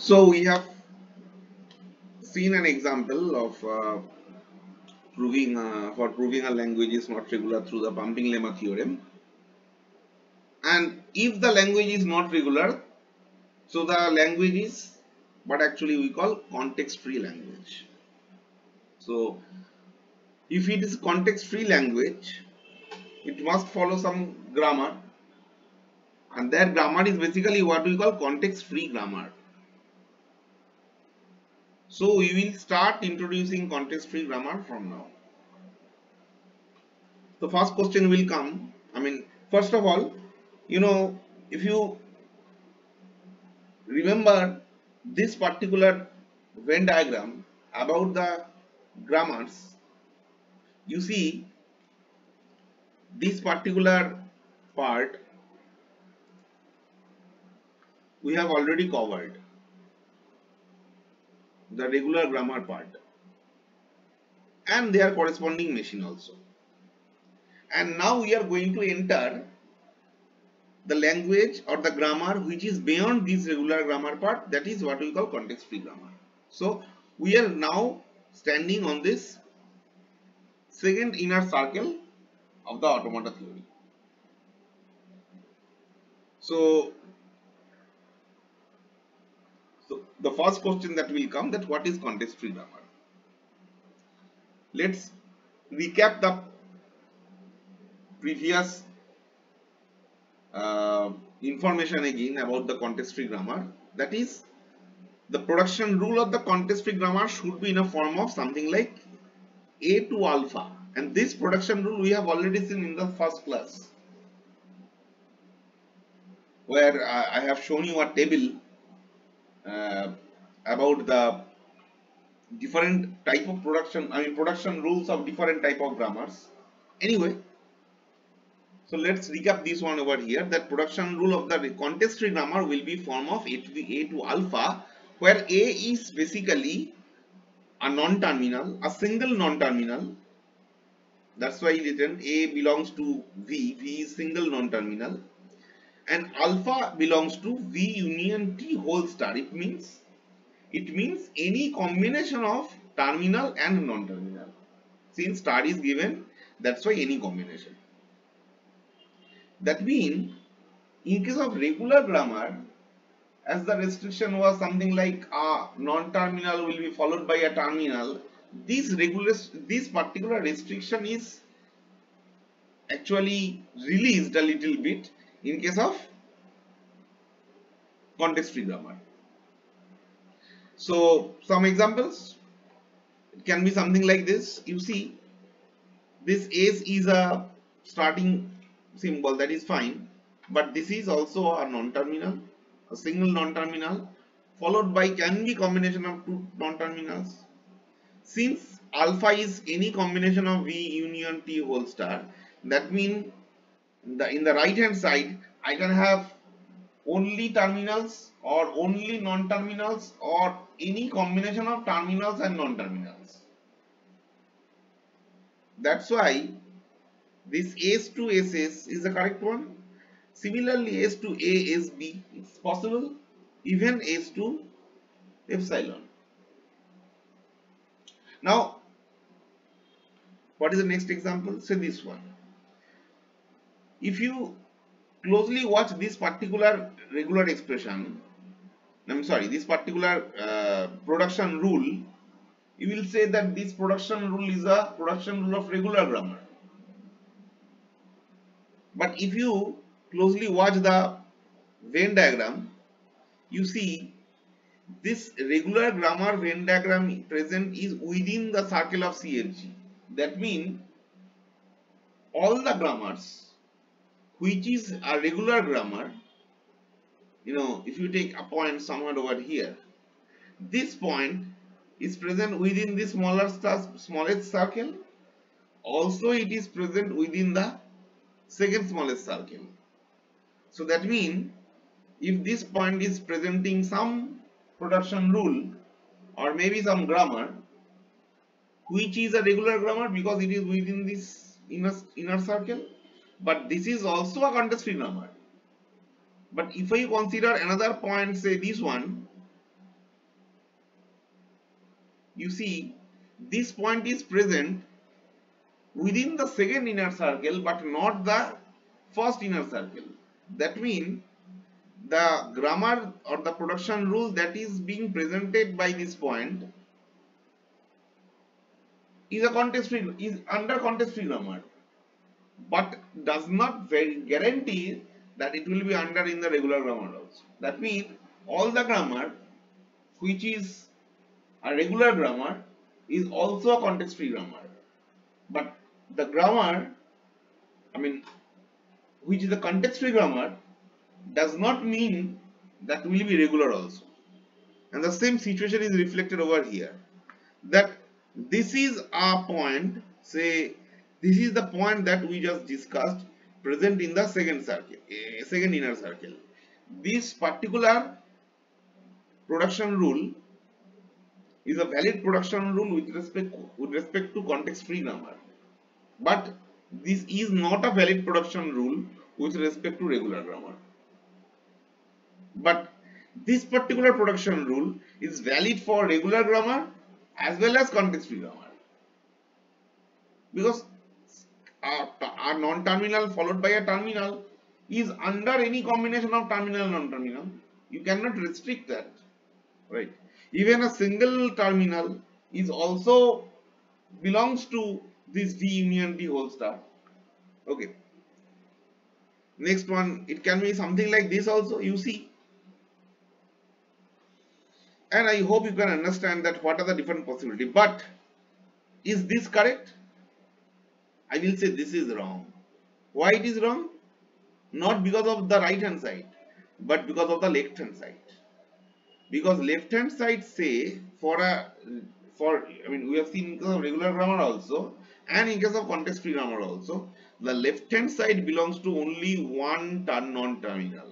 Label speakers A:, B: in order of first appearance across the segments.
A: So we have seen an example of proving a language is not regular through the pumping lemma theorem. And if the language is not regular, so the language is what actually we call context-free language. So if it is context-free language, it must follow some grammar, and that grammar is basically what we call context-free grammar. So we will start introducing context-free grammar from now. The first question will come. First of all, if you remember this particular Venn diagram about the grammars, you see this particular part we have already covered, the regular grammar part and their corresponding machine also. And now we are going to enter the language or the grammar which is beyond this regular grammar part, that is what we call context free grammar. So we are now standing on this second inner circle of the automata theory. So the first question that will come, that what is context free grammar? Let's recap the previous information again about the context free grammar. That is, the production rule of the context free grammar should be in a form of something like A to alpha, and this production rule we have already seen in the first class, where I have shown you a table about the different type of production rules of different type of grammars. Anyway, so let's recap this one over here. That production rule of the context free grammar will be form of A to alpha, where A is basically a non-terminal, a single non-terminal. That's why written A belongs to V. V is single non-terminal, and alpha belongs to V union T whole star. It means any combination of terminal and non-terminal. Since star is given, that's why any combination. That means in case of regular grammar, as the restriction was something like a non-terminal will be followed by a terminal, this particular restriction is actually released a little bit in case of context free grammar. So some examples, it can be something like this. You see, this S is a starting symbol, that is fine, but this is also a non-terminal, a single non-terminal followed by can be combination of two non-terminals. Since alpha is any combination of V union T whole star, that means in the right hand side I can have only terminals or only non-terminals or any combination of terminals and non-terminals. That's why this S to SS is the correct one. Similarly, S to ASB is possible, even S to epsilon. Now, what is the next example? Say this one. If you closely watch this particular regular expression, this particular production rule, you will say that this production rule is a production rule of regular grammar. But if you closely watch the Venn diagram, you see this regular grammar Venn diagram present is within the circle of CFG. That means all the grammars which is a regular grammar, if you take a point somewhere over here, this point is present within the smallest circle. Also it is present within the second smallest circle. So that means if this point is presenting some production rule or maybe some grammar which is a regular grammar because it is within this inner circle, but this is also a context free grammar. But if I consider another point, say this one, you see this point is present within the second inner circle but not the first inner circle. That means the grammar or the production rule that is being presented by this point is a context free, is under context free grammar, but does not guarantee that it will be under in the regular grammar also. That means all the grammar which is a regular grammar is also a context free grammar, but the grammar, I mean, which is a context free grammar does not mean that will be regular also. And the same situation is reflected over here, that this is a point, say this is the point that we just discussed present in the second circle, second inner circle. This particular production rule is a valid production rule with respect to context free grammar, but this is not a valid production rule with respect to regular grammar. But this particular production rule is valid for regular grammar as well as context free grammar, because a non-terminal followed by a terminal is under any combination of terminal and non-terminal. You cannot restrict that, right? Even a single terminal is also belongs to this V union D whole star. Okay. Next one, it can be something like this also, you see. And I hope you can understand that what are the different possibilities. But is this correct? I will say this is wrong. Why it is wrong? Not because of the right hand side, but because of the left hand side. Because left hand side say I mean, we have seen in case of regular grammar also and in case of context free grammar also, the left hand side belongs to only one non-terminal,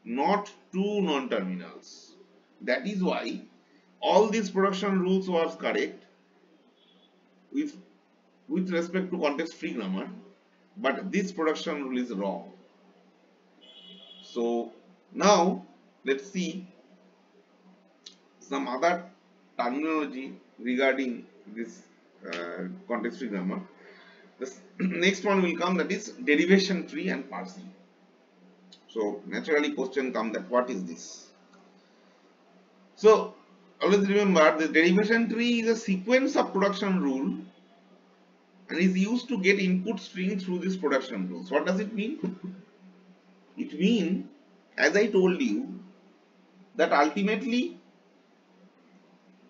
A: not two non-terminals. That is why all these production rules was correct with respect to context free grammar, but this production rule is wrong. So now let's see some other terminology regarding this context free grammar. The next one will come, that is derivation tree and parsing. So naturally question comes that what is this? So always remember, the derivation tree is a sequence of production rule and is used to get input string through this production rules. What does it mean? It means, as I told you, that ultimately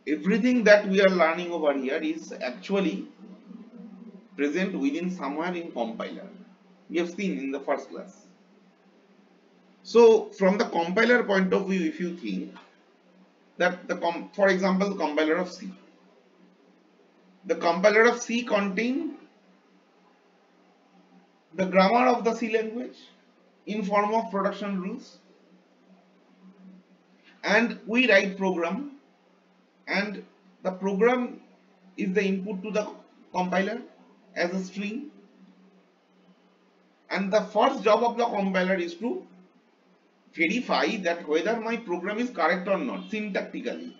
A: everything that we are learning over here is actually present within somewhere in compiler. We have seen in the first class. So from the compiler point of view, if you think that for example, compiler of C. The compiler of C contains the grammar of the C language in form of production rules, and we write program, and the program is the input to the compiler as a string, and the first job of the compiler is to verify that whether my program is correct or not syntactically.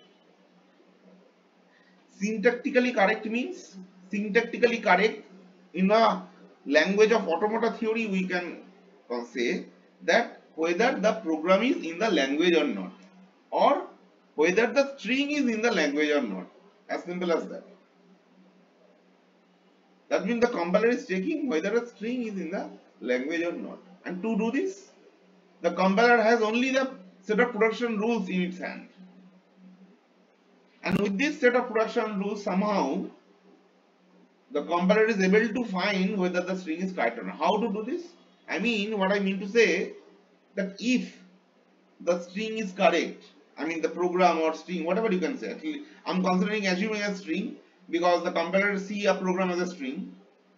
A: Syntactically correct means, syntactically correct in a language of automata theory, we can say that whether the program is in the language or not, or whether the string is in the language or not. As simple as that. That means the compiler is checking whether a string is in the language or not. And to do this, the compiler has only the set of production rules in its hand. And with this set of production rules, somehow the compiler is able to find whether the string is correct or not. How to do this? I mean, what I mean to say, that if the string is correct, I mean the program or string, whatever you can say, actually I'm considering assuming a string because the compiler see a program as a string,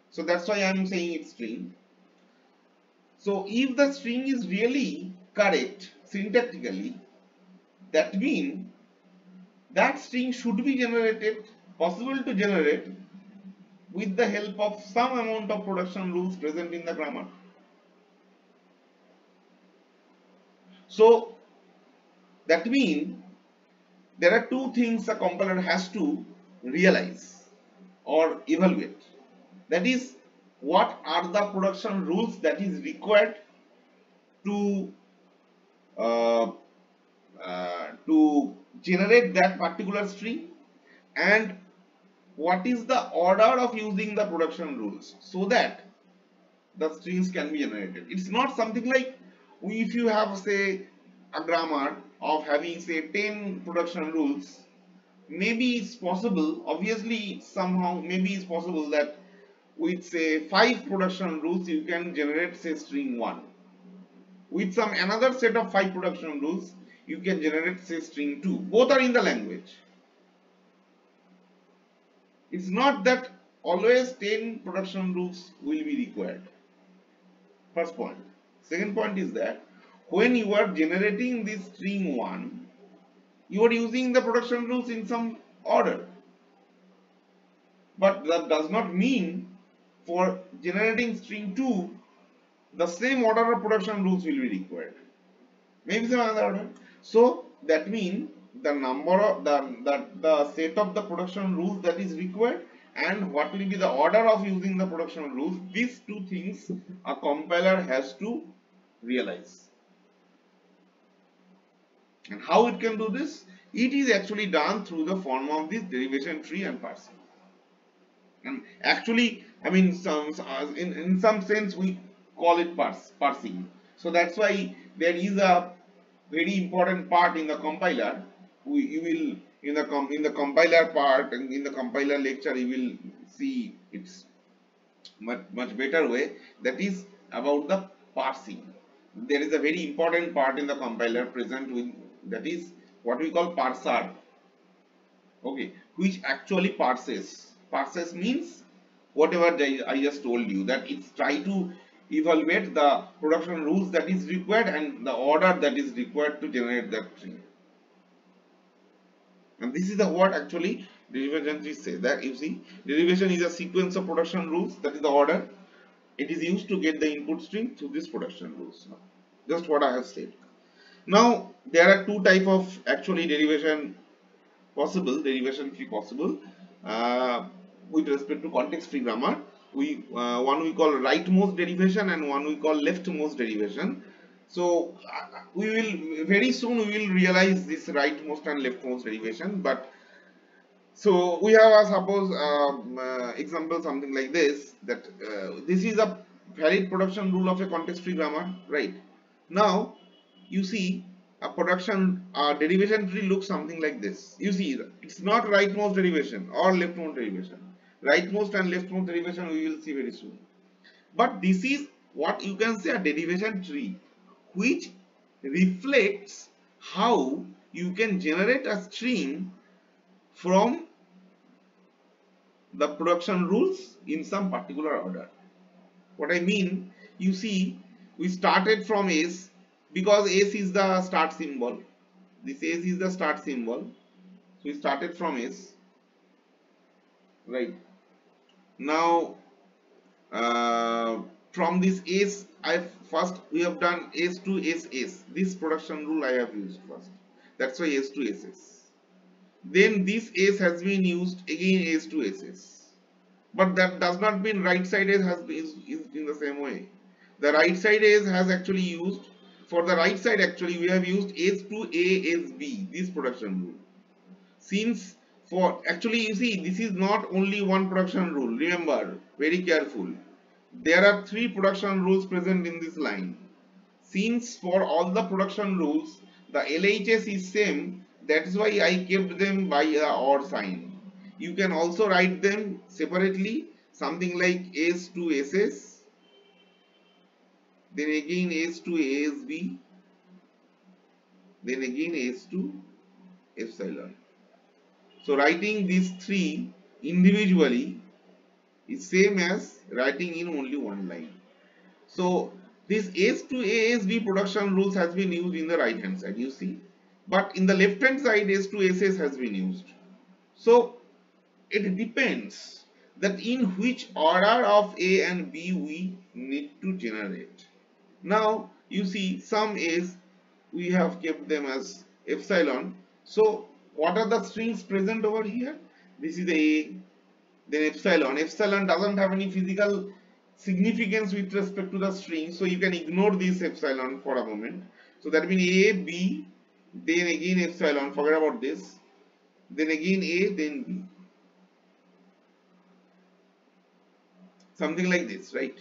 A: so that's why I'm saying it's string. So if the string is really correct syntactically, that means that string should be generated, possible to generate with the help of some amount of production rules present in the grammar. So that means there are two things a compiler has to realize or evaluate. That is, what are the production rules that is required to uh, to generate that particular string, and what is the order of using the production rules so that the strings can be generated. It's not something like if you have say a grammar of having say 10 production rules, maybe it's possible, obviously somehow maybe it's possible that with say 5 production rules you can generate say string 1. With some another set of 5 production rules you can generate say string 2. Both are in the language. It's not that always 10 production rules will be required. First point. Second point is that when you are generating this string 1, you are using the production rules in some order. But that does not mean for generating string 2, the same order of production rules will be required. Maybe some other order. So that means the number of the set of the production rules that is required and what will be the order of using the production rules, these two things a compiler has to realize. And how it can do this? It is actually done through the form of this derivation tree and parsing. And actually, I mean, in some sense we call it parsing. So that's why there is a very important part in the compiler. You will in the compiler part and in the compiler lecture you will see it's much better way, that is about the parsing. There is a very important part in the compiler present with, that is what we call parser, okay, which actually parses. Parses means whatever I just told you, that it's try to evaluate the production rules that is required and the order that is required to generate that tree. And this is the what actually derivation tree says, that you see derivation is a sequence of production rules, that is the order. It is used to get the input string through this production rules. Just what I have said. Now there are two type of actually derivation tree possible with respect to context free grammar. One we call rightmost derivation and one we call leftmost derivation. So we will very soon we will realize this rightmost and leftmost derivation. But so we have a suppose example something like this, that this is a valid production rule of a context free grammar, right? Now you see a production derivation tree looks something like this. You see it's not rightmost derivation or leftmost derivation. Rightmost and leftmost derivation we will see very soon. But this is what you can say a derivation tree, which reflects how you can generate a string from the production rules in some particular order. What I mean, you see, we started from S because S is the start symbol. This S is the start symbol. So we started from S, right? Now, from this S, first we have done S to SS. This production rule I have used first. That's why S to SS. Then this S has been used again S to SS. But that does not mean right side S is in the same way. The right side S has actually used, for the right side actually we have used S to ASB, this production rule. Since for actually you see this is not only one production rule, remember very careful. There are 3 production rules present in this line. Since for all the production rules the LHS is same, that's why I kept them by a or sign. You can also write them separately, something like S to SS, then again S to ASB, then again S to epsilon. So writing these 3 individually is same as writing in only one line. So this S to ASB production rules has been used in the right hand side, you see, but in the left hand side S to SS has been used. So it depends that in which order of A and B we need to generate. Now you see some A's we have kept them as epsilon. So what are the strings present over here? this is A, then epsilon. Epsilon doesn't have any physical significance with respect to the string, so you can ignore this epsilon for a moment. So that means A, B, then again epsilon, forget about this, then again A, then B. Something like this, right?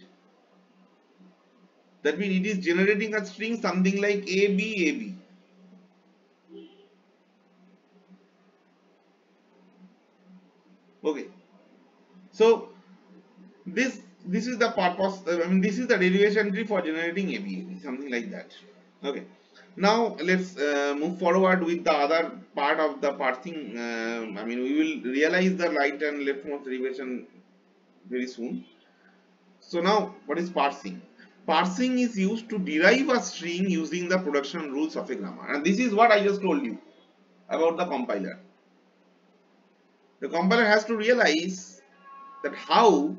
A: That means it is generating a string something like A, B, A, B. Okay. So this is the purpose, I mean this is the derivation tree for generating ABAB, something like that. Okay, now let's move forward with the other part of the parsing. I mean we will realize the right and leftmost derivation very soon. So now what is parsing? Parsing is used to derive a string using the production rules of a grammar, and this is what I just told you about the compiler. The compiler has to realize that how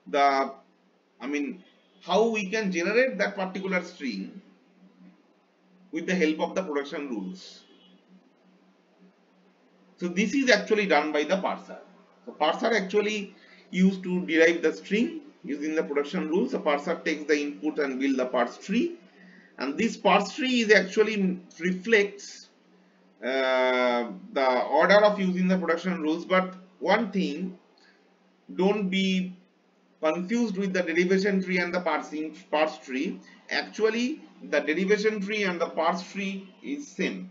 A: the I mean how we can generate that particular string with the help of the production rules. So this is actually done by the parser. So parser actually used to derive the string using the production rules. The parser takes the input and build the parse tree, and this parse tree is actually reflects the order of using the production rules. But one thing, don't be confused with the derivation tree and the parse tree. Actually the derivation tree and the parse tree is same.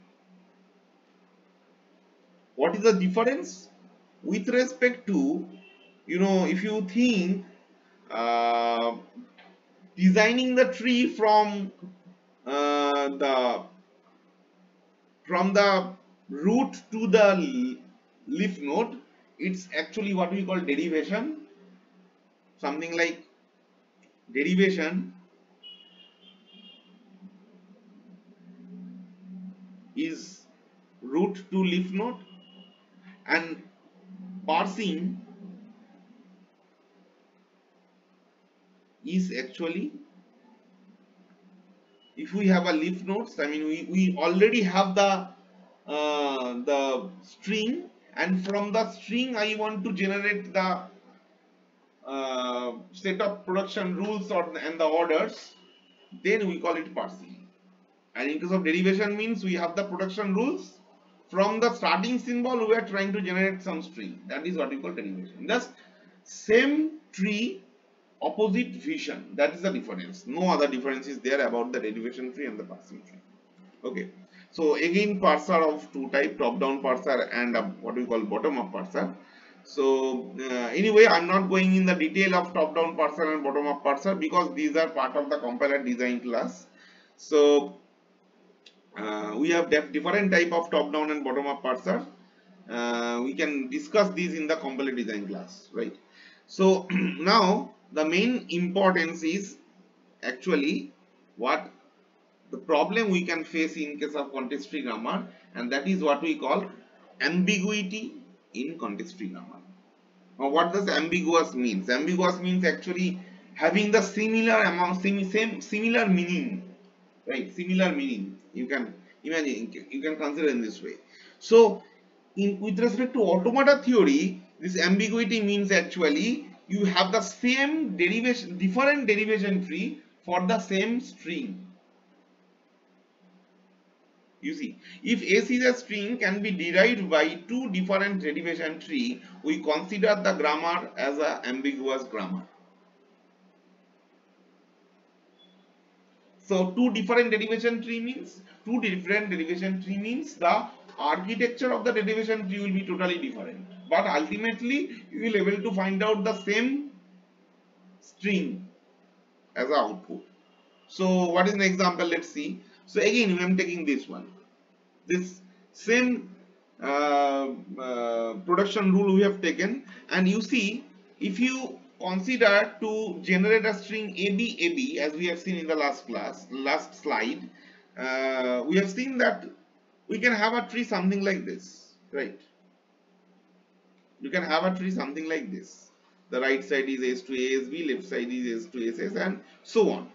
A: What is the difference? With respect to, you know, if you think uh, designing the tree from the root to the leaf node, it's actually what we call derivation. Something like derivation is root to leaf node, and parsing is actually, if we have a leaf nodes, I mean we already have the string, and from the string I want to generate the set of production rules and the orders, then we call it parsing. And in case of derivation means we have the production rules, from the starting symbol we are trying to generate some string, that is what we call derivation. Thus same tree, opposite vision, that is the difference. No other difference is there about the derivation tree and the parsing tree. Okay, so again parser of two type, top down parser and what we call bottom up parser. So anyway, I'm not going in the detail of top down parser and bottom up parser because these are part of the compiler design class. So we have different type of top down and bottom up parser. We can discuss these in the compiler design class, right? So now the main importance is actually what the problem we can face in case of context free grammar, and that is what we call ambiguity in context free grammar. Now what does ambiguous means? Ambiguous means actually having the similar amount, similar meaning, right? Similar meaning. You can imagine, you can consider in this way. So with respect to automata theory, this ambiguity means actually you have the same derivation, different derivation tree for the same string. You see, if S is a string can be derived by two different derivation tree, we consider the grammar as an ambiguous grammar. So two different derivation tree means the architecture of the derivation tree will be totally different, but ultimately you will able to find out the same string as an output. So what is an example? Let's see. So again I am taking this one, this same production rule we have taken, and you see, if you consider to generate a string AB as we have seen in the last slide, we have seen that we can have a tree something like this, right? You can have a tree something like this. The right side is S to ASB, left side is S to SS, and so on.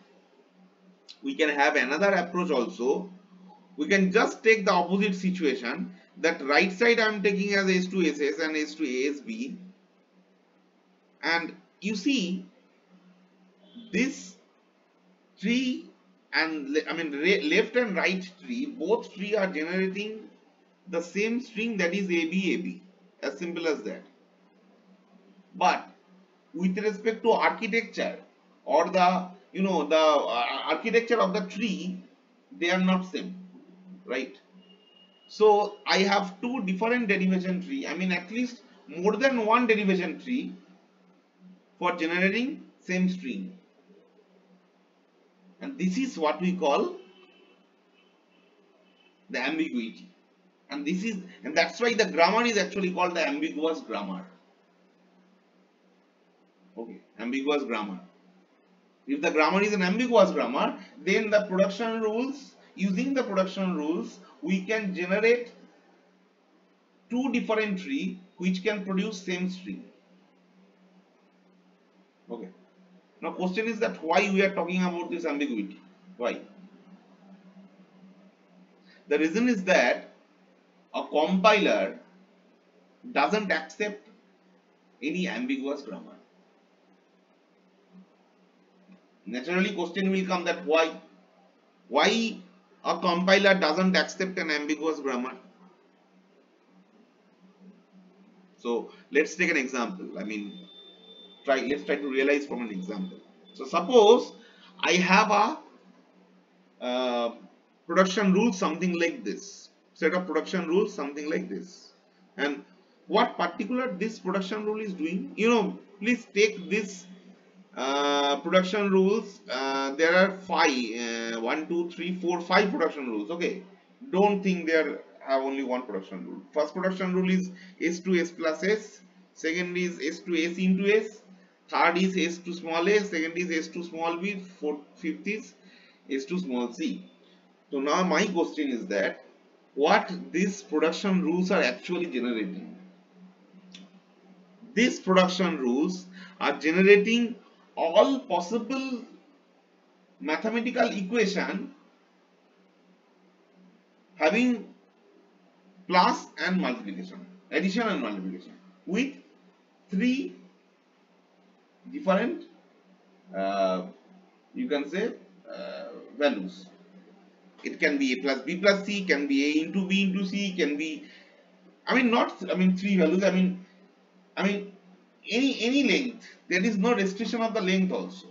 A: We can have another approach also we can just take the opposite situation, that right side I am taking as S2SS and S2ASB, and you see this tree and left and right tree, both tree are generating the same string, that is ABAB, as simple as that. But with respect to architecture or the architecture of the tree, they are not same, right? So I have two different derivation tree, at least more than one derivation tree for generating same string, and this is what we call the ambiguity. And that's why the grammar is actually called the ambiguous grammar. Okay, ambiguous grammar. If the grammar is an ambiguous grammar, then the production rules, using the production rules, we can generate two different tree which can produce same string. Okay. Now question is that why we are talking about this ambiguity? Why? The reason is that a compiler doesn't accept any ambiguous grammar. Naturally question will come that why a compiler doesn't accept an ambiguous grammar. So let's take an example. Let's try to realize from an example. So suppose I have a production rule something like this, set of production rules something like this, and what particular this production rule is doing, please take this production rules. There are 5, 1, 2, 3, 4, 5 production rules. Okay, don't think there have only one production rule. First production rule is S to S plus S, second is S to S into S, third is S to small a, second is S to small b, fifth is S to small c. So now my question is that what these production rules are actually generating. These production rules are generating all possible mathematical equation having plus and multiplication, addition and multiplication, with 3 different you can say values. It can be a plus b plus c, can be a into b into c, can be not 3 values, any length. There is no restriction of the length also.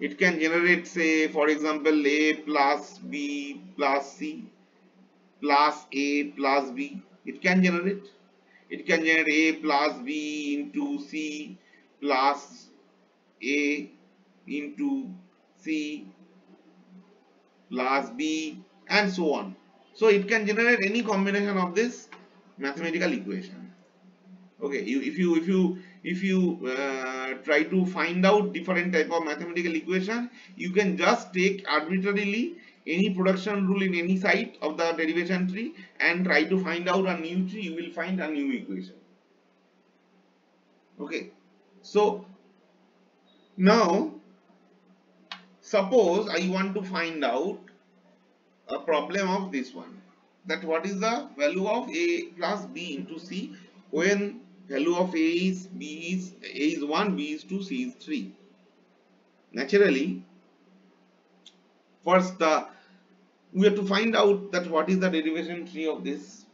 A: It can generate, say for example, a plus b plus c plus a plus b. It can generate a plus b into c plus a into c plus b, and so on. So it can generate any combination of this mathematical equation. Okay, if you try to find out different type of mathematical equation, you can just take arbitrarily any production rule in any side of the derivation tree and try to find out a new tree. You will find a new equation. Okay, so now suppose I want to find out a problem of this one, that what is the value of a plus b into c when value of a is 1, b is 2, c is 3. Naturally, first we have to find out that what is the derivation tree of this.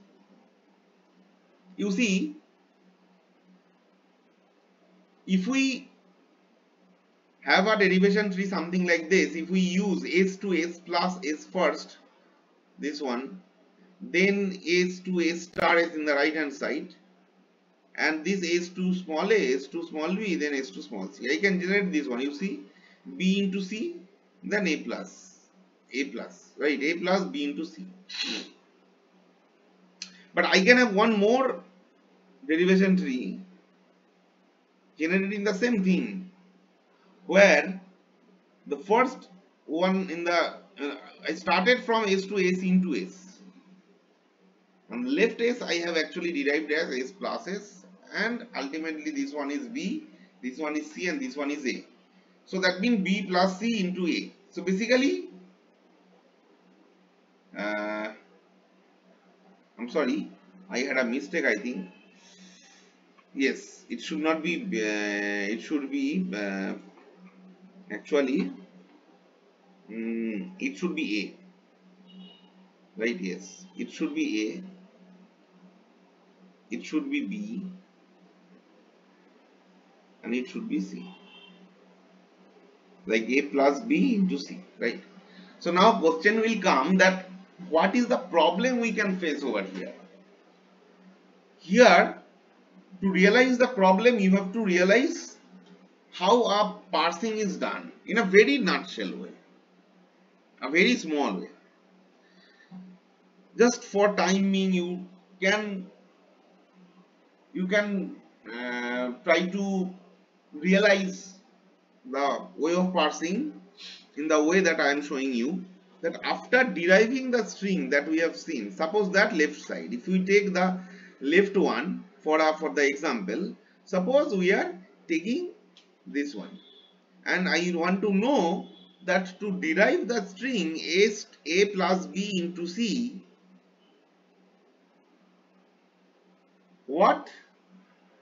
A: You see, if we have a derivation tree something like this, if we use s to s plus s first, this one, then s to s star is in the right hand side, and this s to small a, s to small b, then s to small c. I can generate this one. You see, b into c, then a plus, right? A plus b into c. But I can have one more derivation tree generating the same thing, where the first one in the I started from s to s into s. On the left s I have actually derived as s plus s, and ultimately this one is b, this one is c, and this one is a. So that means b plus c into a. So basically I'm sorry, I had a mistake, I think. Yes, it should not be, it should be, actually, it should be A, right? Yes, it should be A, it should be B, and it should be C. Like A plus B into C, right? So now question will come that what is the problem we can face over here? Here, to realize the problem, you have to realize how a parsing is done in a very nutshell way, a very small way. Just for time being, can you can try to realize the way of parsing in the way that I am showing you. That after deriving the string that we have seen, suppose that left side, if we take the left one for the example, suppose we are taking this one, and I want to know that to derive the string A plus B into C, what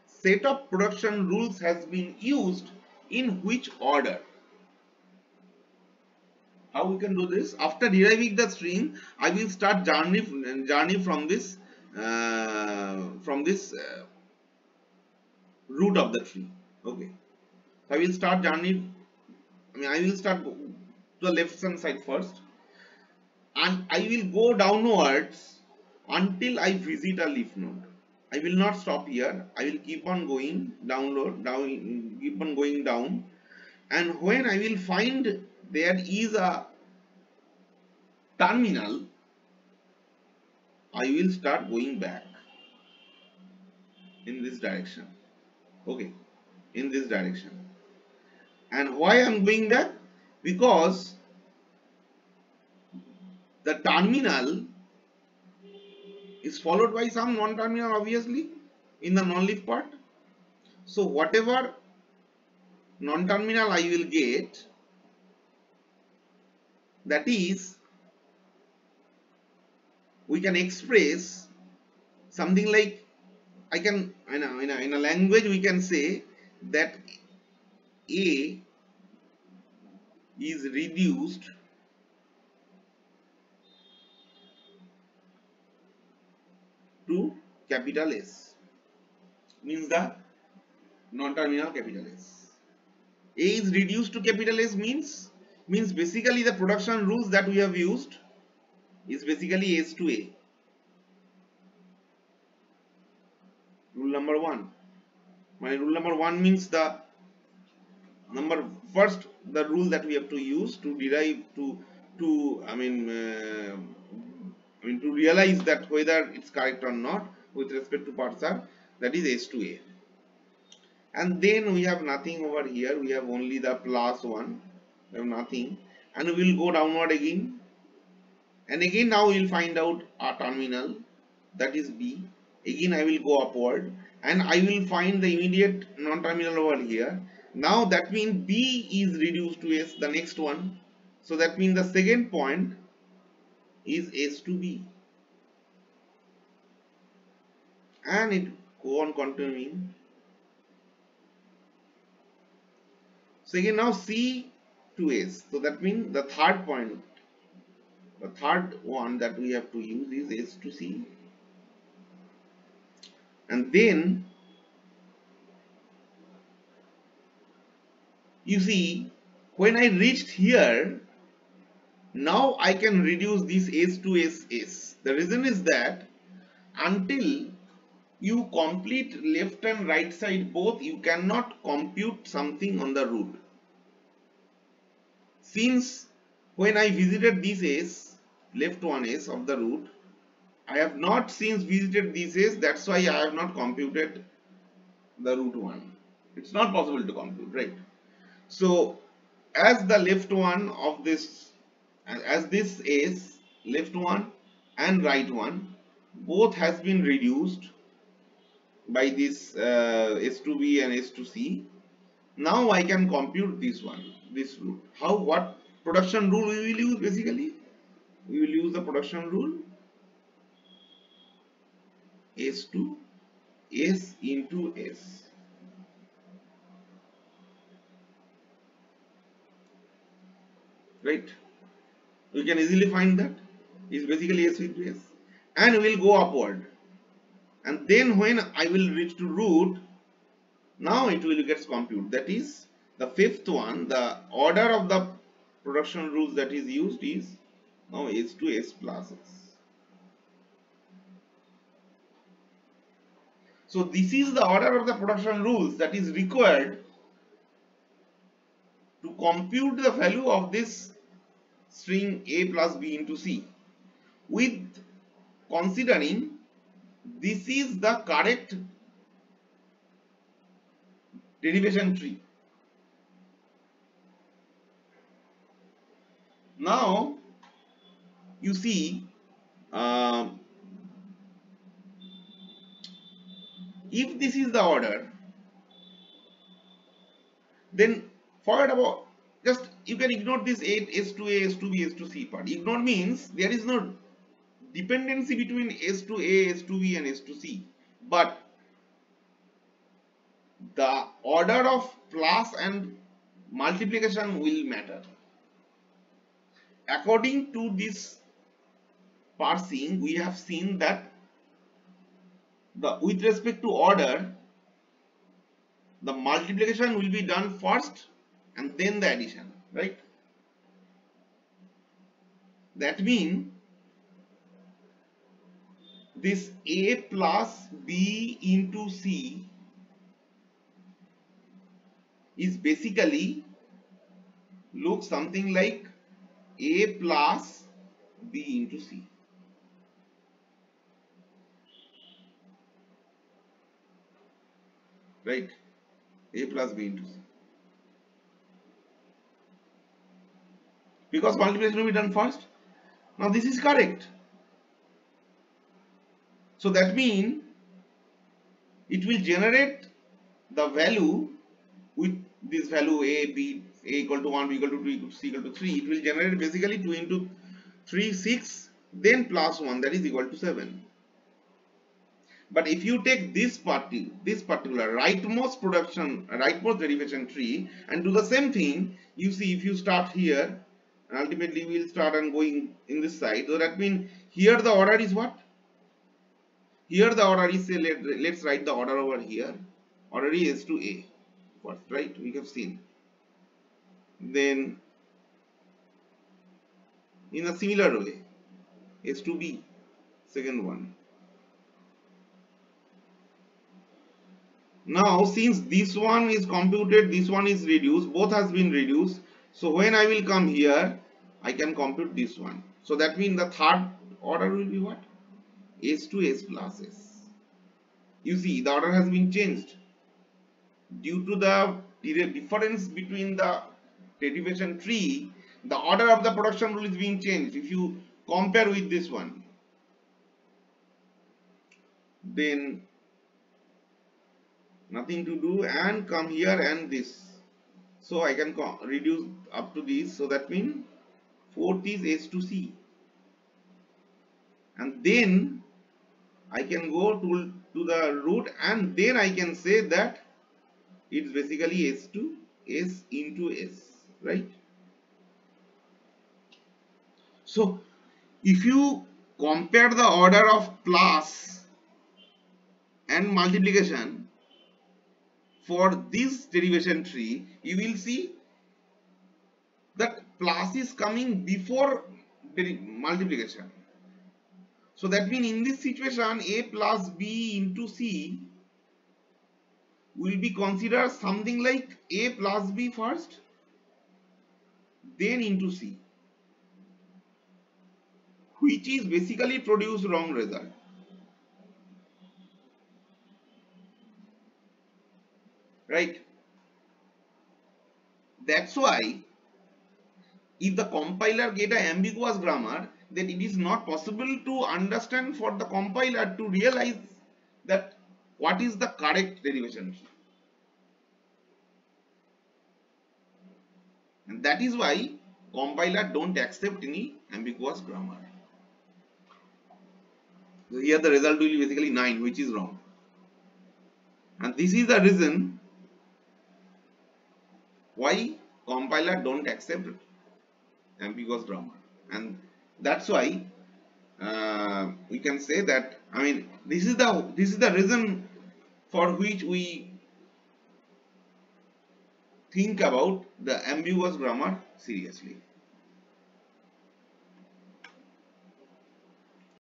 A: set of production rules has been used in which order. How we can do this? After deriving the string, I will start journey from this root of the tree. Okay, I will start journey. I will start to the left hand side first, and I will go downwards until I visit a leaf node. I will not stop here. I will keep on going keep on going down, and when I will find there is a terminal, I will start going back in this direction. Okay, in this direction. And why I am going back? Because the terminal is followed by some non-terminal, obviously, in the non-leaf part. So whatever non-terminal I will get, that is, we can express something like, I can in a language we can say that A is reduced to capital S, means the non-terminal capital S. A is reduced to capital S means basically the production rules that we have used is basically S to A. Rule number 1. My rule number 1 means the rule that we have to use to derive to realize that whether it's correct or not with respect to parser, that is S to A. And then we have nothing over here, we have only the plus 1, we have nothing, and we will go downward again, and again now we will find out a terminal, that is B. Again I will go upward and I will find the immediate non-terminal over here. Now that means B is reduced to S, the next one. So that means the second point is S to B, and it go on continuing. So again now C to S. So that means the third point, the third one that we have to use is S to C. And then you see, when I reached here, now I can reduce this S to S. The reason is that until you complete left and right side both, you cannot compute something on the root. Since when I visited this S, left one S of the root, I have not since visited this S, that's why I have not computed the root one. It's not possible to compute, right? So as the left one of this, as this S, left one and right one, both has been reduced by this S to B and S to C. Now I can compute this one, this root. How, what production rule we will use? Basically we will use the production rule. S to S into S. Right? We can easily find that is basically S into S, and we will go upward, and then when I will reach to root, now it will get computed. That is the fifth one. The order of the production rules that is used is now S to S plus S. So this is the order of the production rules that is required to compute the value of this string A plus B into C, with considering this is the correct derivation tree. Now you see, if this is the order, then forget about, just you can ignore this 8 S to A, S to B, S to C part. Ignore means there is no dependency between S to A, S to B and S to C, but the order of plus and multiplication will matter. According to this parsing, we have seen that with respect to order, the multiplication will be done first and then the addition, right? That means this A plus B into C is basically looks something like A plus B into C. Right? A plus B into C. Because multiplication will be done first. Now this is correct. So that means it will generate the value with this value A, B, A equal to 1, B equal to 2, C equal to 3. It will generate basically 2 into 3, 6, then plus 1, that is equal to 7. But if you take this particular rightmost derivation tree and do the same thing, you see if you start here, and ultimately we will start and going in this side. So that means here the order is what? Here the order is, say, let's write the order over here. Order is S to A first, right? We have seen. Then in a similar way, S to B, second one. Now since this one is computed, this one is reduced, both has been reduced. So when I will come here, I can compute this one. So that means the third order will be what? S to S plus S. You see the order has been changed due to the difference between the derivation tree. The order of the production rule is being changed. If you compare with this one, then nothing to do and come here and this. So I can reduce up to this. So that means fourth is S to C, and then I can go to the root, and then I can say that it's basically S to S into S, right? So if you compare the order of plus and multiplication for this derivation tree, you will see that plus is coming before multiplication. So that means in this situation, A plus B into C will be considered something like A plus B first, then into C, which is basically produce wrong result. Right? That's why if the compiler get an ambiguous grammar, then it is not possible to understand for the compiler to realize that what is the correct derivation tree. And that is why compiler don't accept any ambiguous grammar. So here the result will be basically 9, which is wrong. And this is the reason why compiler don't accept ambiguous grammar. And that's why we can say that, I mean, this is the reason for which we think about the ambiguous grammar seriously.